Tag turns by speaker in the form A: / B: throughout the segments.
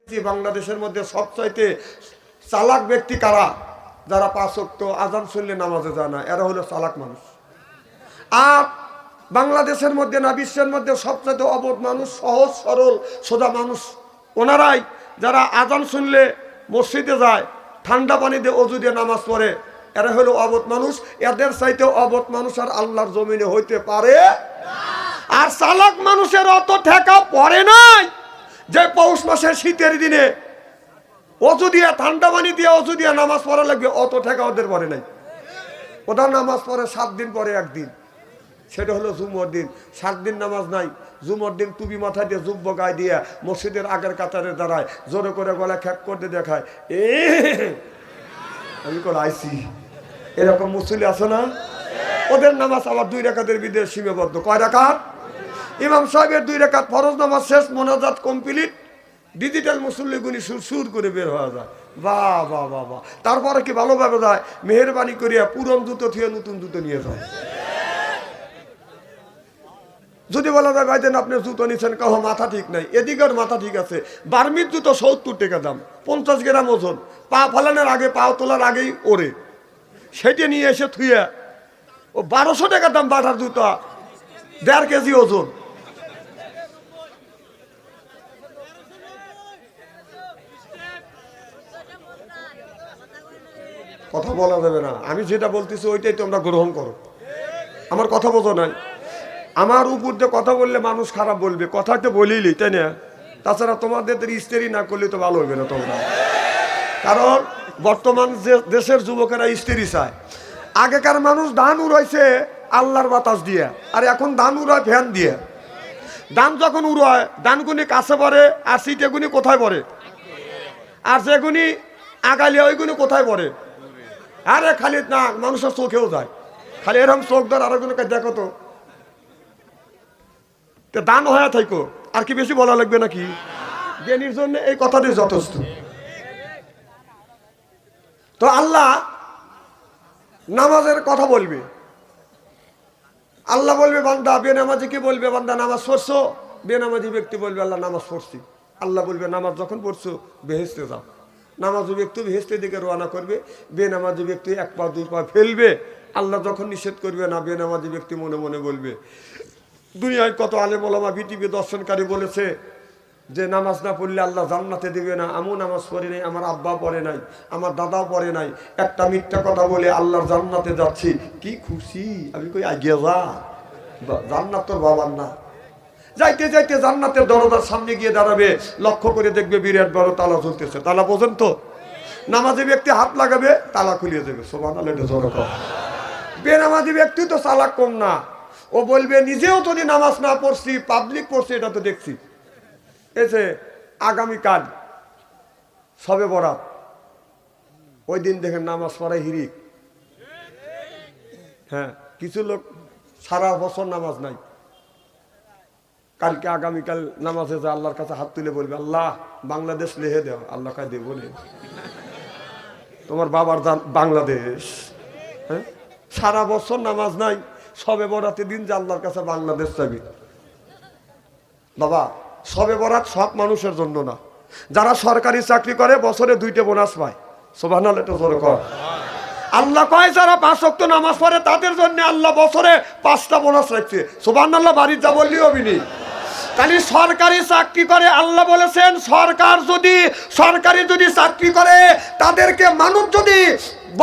A: বাংলাদেশের মধ্যে সবচাইতে চালাক ব্যক্তি কারা? যারা পাঁচ ওয়াক্ত আজান শুনলে নামাজে যায় না, এরা হলো চালাক মানুষ। আর বাংলাদেশের মধ্যে না বিশ্বের মধ্যে সবচাইতে অবধ মানুষ, সহজ সরল সোজা মানুষ ওনারাই, যারা আজান শুনলে মসজিদে যায়, ঠান্ডা পানি দিয়ে অজু দিয়ে নামাজ পড়ে, এরা হলো অবধ মানুষ। এদের চাইতে অবধ মানুষ আর আল্লাহর জমিনে হইতে পারে। আর চালাক মানুষের অত ঠেকা পড়ে নাই যে পৌষ মাসের শীতের দিনে অজু দিয়ে ঠান্ডা পানি দিয়ে অজু দিয়ে নামাজ পড়া লাগবে, অত ঠেকা ওদের পড়ে নাই। ওরা নামাজ পড়ে 7 দিন পরে একদিন, সেটা হলো জুমার দিন। 7 দিন নামাজ নাই, জুমার দিন টুপি মাথায় দিয়ে জুব্ব গায়ে দিয়ে মসজিদের আগের কাতারে দাঁড়ায়, জোরে করে গলা খ্যাক করতে দেখায়, আমি করে আইসি। এরকম মুসল্লি আছে না? ওদের নামাজ আবার 2 রাকাতের ভিতরে সীমাবদ্ধ। কয় রাকাত? ইমাম সাহেবের 2 রাকাত ফরজ নামাজ শেষ, মোনাজাত কমপ্লিট, ডিজিটাল মুসল্লি গুনি সুর করে বের হওয়া যায়। বাহ বাহ বাহ বাহ। তারপরে কি ভালোভাবে যায়, মেহরবানি করিয়া পুরন জুতো থিয়ে নতুন জুতো নিয়ে যায়। যদি বলা যায় ভাই দেন আপনি জুতো নিচ্ছেন, কাহ মাথা ঠিক নাই, এদিকের মাথা ঠিক আছে। বার্মির জুতো 70 টাকা দাম, 50 গ্রাম ওজন, পা ফালানোর আগে পা তোলার আগেই ওরে, সেটা নিয়ে এসে থুয়ে ও 1200 টাকা দাম বাটার জুতো, 1.5 কেজি ওজন। কথা বলা যাবে না, আমি যেটা বলতেছি ওইটাই তোমরা গ্রহণ করো। আমার কথা বোঝো নাই? আমার উপর দিয়ে কথা বললে মানুষ খারাপ বলবে, কথা তো বলিলি, তাই না? তাছাড়া তোমাদের স্ত্রী না করলে তো ভালো হবে না তোমরা। কারণ বর্তমান যে দেশের যুবকেরা স্ত্রী চায়। আগেকার মানুষ ধান উড়াইছে আল্লাহর বাতাস দিয়ে, আর এখন ধান উড়ায় ফ্যান দিয়ে। ধান যখন উড়ায় ধানগুনি কাছে পড়ে, আর সিটেগুনি কোথায় পড়ে? আর যেগুনি আগালিয়া ওইগুনি কোথায় পড়ে? আরে খালি না, মানুষের চোখেও যায়, খালি এরকম চোখ ধর আরেকজনকে দেখো তো, দান হয়ে থাকো। আর কি বেশি বলা লাগবে নাকি? জ্ঞানীর জন্য এই কথাটি যথেষ্ট। তো আল্লাহ নামাজের কথা বলবে, আল্লাহ বলবে বান্দা বেনামাজি কি বলবে, বান্দা নামাজ পড়ছো? বেনামাজি ব্যক্তি বলবে আল্লাহ নামাজ পড়ছি। আল্লাহ বলবে নামাজ যখন পড়ছো বেহেশতে যাও। নামাজি ব্যক্তি বেহেশতের দিকে রওনা করবে, বেনামাজি ব্যক্তি 1 পা 2 পা ফেলবে। আল্লাহ যখন নিষেধ করবে না, বেনামাজি ব্যক্তি মনে মনে বলবে। দুনিয়ায় কত আলেম ওলামা বিটিভি দর্শনকারী বলেছে যে নামাজ না পড়লে আল্লাহ জান্নাতে দিবে না। আমিও নামাজ পড়ি নাই, আমার আব্বা পড়ে নাই, আমার দাদাও পড়ে নাই, একটা মিথ্যা কথা বলে আল্লাহর জান্নাতে যাচ্ছি, কি খুশি। আমি কই আগিয়ে যা, জান্নাত তোর বাবার না। যাইতে যাইতে জান্নাতের দরজার সামনে গিয়ে দাঁড়াবে, লক্ষ্য করে দেখবে বিরাট বড় তালা ঝুলতেছে। তালা বোঝেন তো? নামাজি ব্যক্তি হাত লাগাবে, তালা খুলিয়ে দেবে। সুবহানাল্লাহ। বেনামাজি ব্যক্তি তো চালাক কম না, ও বলবে নিজেও যদি নামাজ না পড়ছি, পাবলিক পড়ছে এটা তো দেখছি। এসে আগামীকাল সবে বরাত, ওই দিন দেখেন নামাজ পড়ায় হিরিক। হ্যাঁ, কিছু লোক সারা বছর নামাজ নাই, কালকে আগামীকাল নামাজে যা আল্লাহর কাছে হাত তুলে বলবে আল্লাহ বাংলাদেশ লেহে দেও। আল্লাহ কায় দেবো নে, তোমার বাবার বাংলাদেশ। হ্যাঁ, সারা বছর নামাজ নাই, সবে বরাতের দিন যে আল্লাহর কাছে বাংলাদেশ চাবি। বাবা সবে বরাত সব মানুষের জন্য না। যারা সরকারি চাকরি করে বছরে 2টা বোনাস পায়। সুবহানাল্লাহ, এটা জোরে কর। আল্লাহ কয় যারা 5 ওয়াক্ত নামাজ পড়ে তাদের জন্য আল্লাহ বছরে 5টা বোনাস রাখছে। সুবহানাল্লাহ, বাড়ির যা বললি হবিনি। তাহলে সরকারি চাকরি করে, আল্লাহ বলেছেন সরকারি যদি চাকরি করে তাদেরকে মানুষ যদি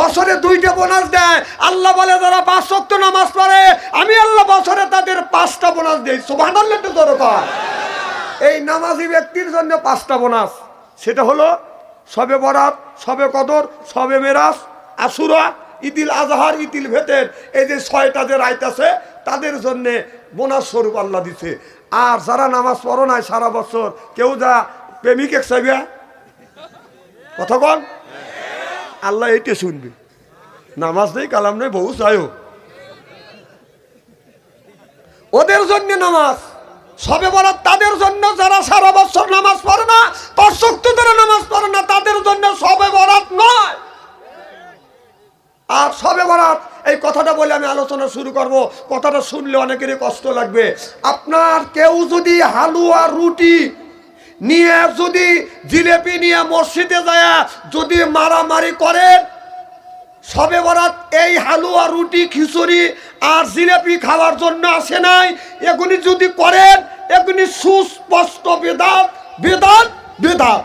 A: বছরে 2টা বোনাস দেয়, আল্লাহ বলে যারা 5 ওয়াক্ত নামাজ পড়ে আমি আল্লাহ বছরে তাদের 5টা বোনাস দেই। সুবহানাল্লাহ, একটু জোরে কর। এই নামাজি ব্যক্তির জন্য 5টা বোনাস, সেটা হলো সবে বরাত, সবে কদর, সবে মেরাজ, আশুরা, ঈদুল আজহার, ঈদুল ফিতর, এই যে 6টা যে রাত আছে তাদের জন্য বোনাস স্বরূপ আল্লাহ দিছে। আর যারা নামাজ পড়ো নাই সারা বছর, কেউ যা প্রেমিক এক চাইবে কথা কন, আল্লাহ এইটা শুনবে। নামাজ নেই, কালাম নেই, বহু চাইও, ওদের জন্য নামাজ। সবে বরাত তাদের জন্য যারা সারা বছর নামাজ পড়ে না, 5 ওয়াক্ত ধরে নামাজ পড়ে না, তাদের জন্য সবে বরাত নয়। আর সবে বরাত এই কথাটা বলে আমি আলোচনা শুরু করব। কথাটা শুনলে অনেকেরই কষ্ট লাগবে। আপনার কেউ যদি হালুয়া রুটি নিয়ে যদি জিলেপি নিয়ে মসজিদে যায় যদি মারামারি করেন, সবে বরাত এই হালুয়া রুটি খিচুড়ি আর জিলেপি খাওয়ার জন্য আসে নাই, এগুলি যদি করেন এগুলি সুস্পষ্ট বেদাত বেদাত বেদাত।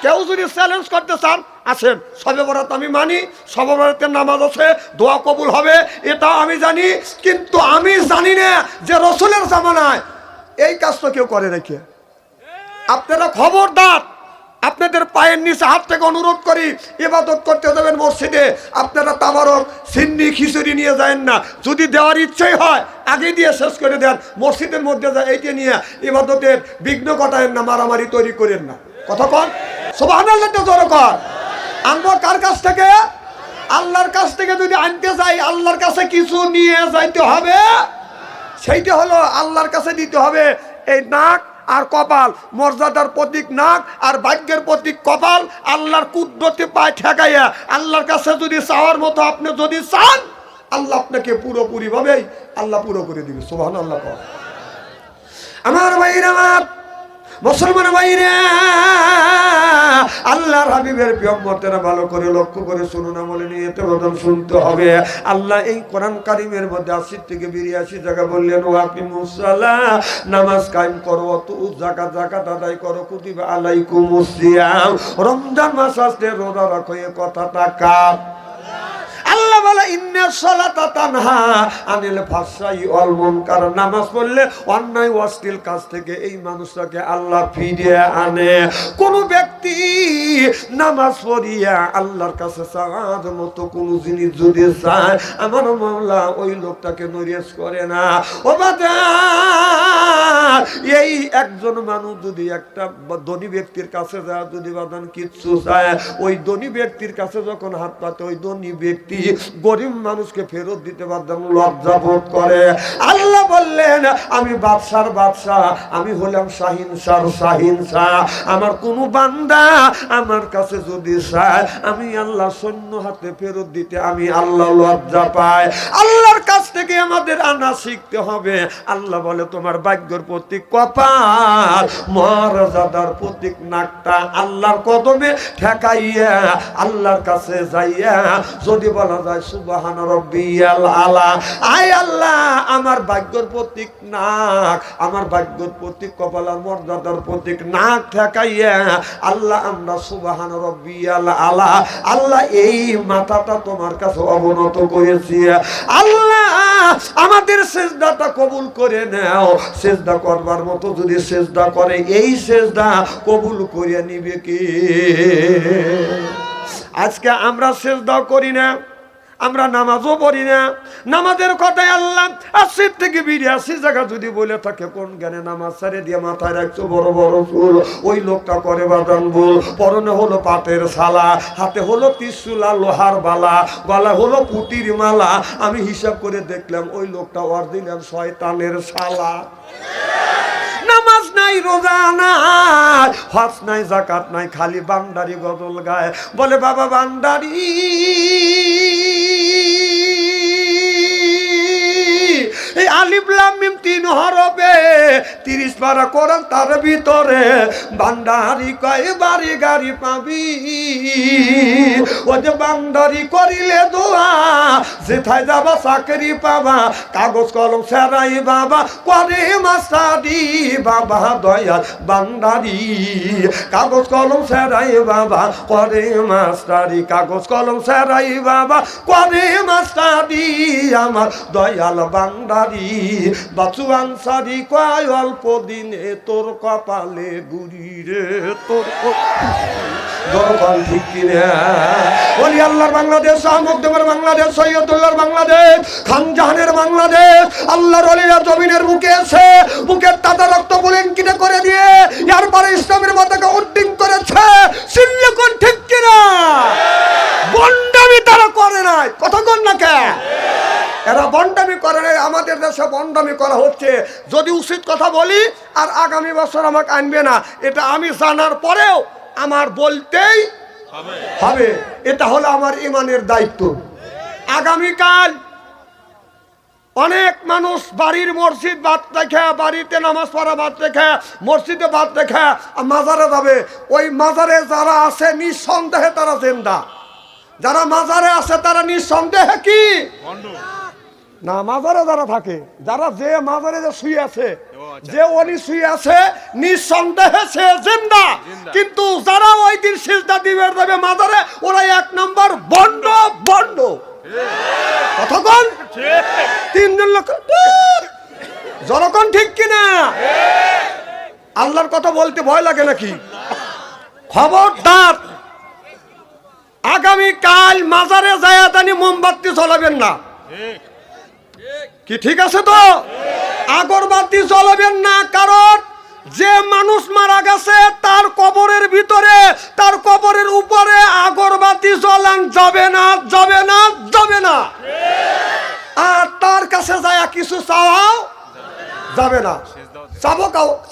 A: কেউ যদি চ্যালেঞ্জ করতে চান আসেন, সবে বরাত আমি মানি, সবে বরাতের নামাজ আছে, দোয়া কবুল হবে, এটা আমি জানি। কিন্তু আমি জানি না যে রসুলের জামানায় এই কাজটা কেউ করে নাকি। আপনারা খবরদার, আপনাদের পায়ের নিচে হাত থেকে অনুরোধ করি, ইবাদত করতে যাবেন মসজিদে, আপনারা তাবারক সিন্নি খিচুড়ি নিয়ে যাবেন না। যদি দেওয়ার ইচ্ছাই হয় আগে দিয়ে শেষ করে দেন, মসজিদের মধ্যে যায় এইটা নিয়ে ইবাদতের বিঘ্ন ঘটায়েন না, মারামারি তৈরি করেন না। কথা কন সুবহানাল্লাহ, জোরে কর। আনবো কার কাছ থেকে? আল্লাহর কাছ থেকে। যদি আনতে যাই আল্লাহর কাছে কিছু নিয়ে যাইতে হবে, সেইটা হলো আল্লাহর কাছে দিতে হবে এই নাক আর কপাল, মর্যাদার প্রতীক নাক আর ভাগ্যের প্রতীক কপাল। আল্লাহর কুদরতে পায় ঠেকাইয়া আল্লাহর কাছে যদি চাওয়ার মতো আপনি যদি চান, আল্লাহ আপনাকে পুরোপুরি ভাবেই আল্লাহ পুরো করে দিবে। সুবহানাল্লাহ। আমার ভাইরা, আমার মুসলমান ভাইরা, আল্লাহর হাবিবের প্রিয়ম্বররা ভালো করে লক্ষ্য করে শুনুন, আমলে নিয়ে এতে বদন শুনতে হবে। আল্লাহ এই কোরআন কারিমের মধ্যে ৮০ থেকে ৮২ জায়গা বললেন, ওয়াকিমুস সালাহ, নামাজ কায়েম করো, তু যাকাত, যাকাত আদায় করো, কুতিবা আলাইকুমুস সিয়াম, রমজান মাস আসলে রোজা রাখো। এই কথাটা কার? আল্লাহ বলে ইন্নাস সালাতা তানহা আনিল ফাহশাই ওয়াল মুনকার। নামাজ পড়লে অন্যায় অশ্লীল কাজ থেকে এই মানুষটাকে আল্লাহ ফিরিয়ে আনে। কোন ব্যক্তি নামাজ পড়িয়া আল্লাহর কাছে চাওয়ার মতো কোন জিনিস যদি চায়, আমার মাওলা ওই লোকটাকে নৈরাশ করে না। ও বাজার, এই একজন মানুষ যদি একটা ধনী ব্যক্তির কাছে যায়, যদি বাদান কিচ্ছু চায়, ওই ধনী ব্যক্তির কাছে যখন হাত পাতে, ওই ধনী ব্যক্তি গরিব মানুষকে ফেরত দিতে পারতাম লজ্জা বোধ করে। আল্লাহ বললেন, আমি বাদশার বাদশাহ, আমি হলাম শাহিনশার শাহিনশাহ। আমার কোন বান্দা আমার কাছে যদি চায়, আমি আল্লাহ সৈন্য হাতে ফেরত দিতে আমি আল্লাহ লজ্জা পাই। আল্লাহর কাছ থেকে আমাদের আনা শিখতে হবে। আল্লাহ বলে তোমার ভাগ্যের প্রতীক কপাল, মর্যাদার প্রতীক নাকটা আল্লাহর কদমে ঠেকাইয়া আল্লাহর কাছে যাইয়া যদি বলা যায় সুবহান রাব্বিয়াল আলা, আয় আল্লাহ আমার ভাগ্যের প্রতীক নাক, আমার ভাগ্যের প্রতীক কপাল, মর্যাদার প্রতীক নাক ঠেকাইয়া আল্লাহ আমরা সুবহান রাব্বিয়াল আলা, আল্লাহ এই মাথাটা তোমার কাছে অবনত করেছি, আল্লাহ আমাদের সিজদাটা কবুল করে নাও। সিজদা করবার মতো যদি সিজদা করে, এই সিজদা কবুল করে নিবে কে? আজকে আমরা সিজদা করি না, আমরা নামাজও পড়ি না। নামাজের কথায় আল্লাহ ৮০ থেকে ৮২ জায়গা যদি বলে থাকে, কোন জ্ঞানে নামাজ ছেড়ে দিয়ে মাথায় রাখছো বড় বড় ফুল, ওই লোকটা করে বাদান ভুল। পরনে হলো পাটের শালা, হাতে হলো ত্রিশূলা লোহার বালা, গলা হলো পুটির মালা। আমি হিসাব করে দেখলাম ওই লোকটা অরিজিনাল শয়তানের শালা। নামাজ নাই, রোজা নাই, হজ নাই, যাকাত নাই, খালি বান্দারি গজল গায়। বলে বাবা বান্দারি, এই আলিফ লাম মিম ৩ হরফে ৩০ পারা কোরআন, তার ভিতরে বান্দারি কয় বাড়ি গাড়ি পাবি। ও যে বান্দারি করিলে দোয়া, যেথায় যাবা চাকরি পাবা, কাগজ কলম সেরাই বাবা করে মাস্টারি। বাবা দয়াল বান্দারি, কাগজ কলম সেরাই বাবা করে মাস্টারি, কাগজ কলম সেরাই বাবা করে মাস্টারি। আমার দয়াল বান্দারি বাচু আনসারি কয় অল্প দিনে তোর কপালে গুড়ি রে, তোর দরকার ঠিক কিনা? ওলি আল্লাহর বাংলাদেশ, শাহমুকদমের বাংলাদেশ, সৈয়দুল্লাহর বাংলাদেশ, খানজাহানের বাংলাদেশ, আল্লাহর ওলিরা জমিনের বুকে এসে বুকের তাজা রক্ত বুলেঙ্কিতে করে দিয়ে এরপরে ইসলামের মাথাকে উড্ডিং করেছে। চিল্লে কোন ঠিক কিনা? বন্ডামি তারা করে নাই, কথা কোন না কে? এরা বন্ডামি করে নাই। আমাদের দেশে বন্ডামি করা হচ্ছে। যদি উচিত কথা বলি আর আগামী বছর আমাকে আনবে না, এটা আমি জানার পরেও আমার বলতেই হবে। এটা হলো আমার ইমানের দায়িত্ব। আগামীকাল অনেক মানুষ বাড়ির মসজিদ বাদ রেখে, বাড়িতে নামাজ পড়া বাদ রেখে, মসজিদে বাদ রেখে মাজারে যাবে। ওই মাজারে যারা আছে নিঃসন্দেহে তারা জিন্দা, যারা মাজারে আছে তারা নিঃসন্দেহে কি না। মাজারে যারা থাকে, যারা যে মাজারে যে শুয়ে আছে, যে উনি শুয়ে আছে, নিঃসন্দেহে সে জিন্দা। কিন্তু যারা ওই দিন সিজদা দিবে যাবে মাজারে, ওরা এক নম্বর বন্ড বন্ড। কতক্ষণ? তিনজন লোক জনগণ ঠিক কিনা? আল্লাহর কথা বলতে ভয় লাগে নাকি? খবরদার, আগামী কাল মাজারে যায় জানি মোমবাতি জ্বলাবেন না। কি ঠিক আছে তো? আগরবাতি জ্বলাবেন না, কারণ যে মানুষ মারা গেছে তার কবরের ভিতরে, তার কবরের উপরে আগরবাতি জ্বলান যাবে না, যাবে না, যাবে না। আর তার কাছে যায় কিছু চাওয়াও যাবে না।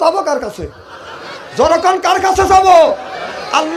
A: চাবো কার কাছে? জনগণ কার কাছে যাবো? আল্লাহ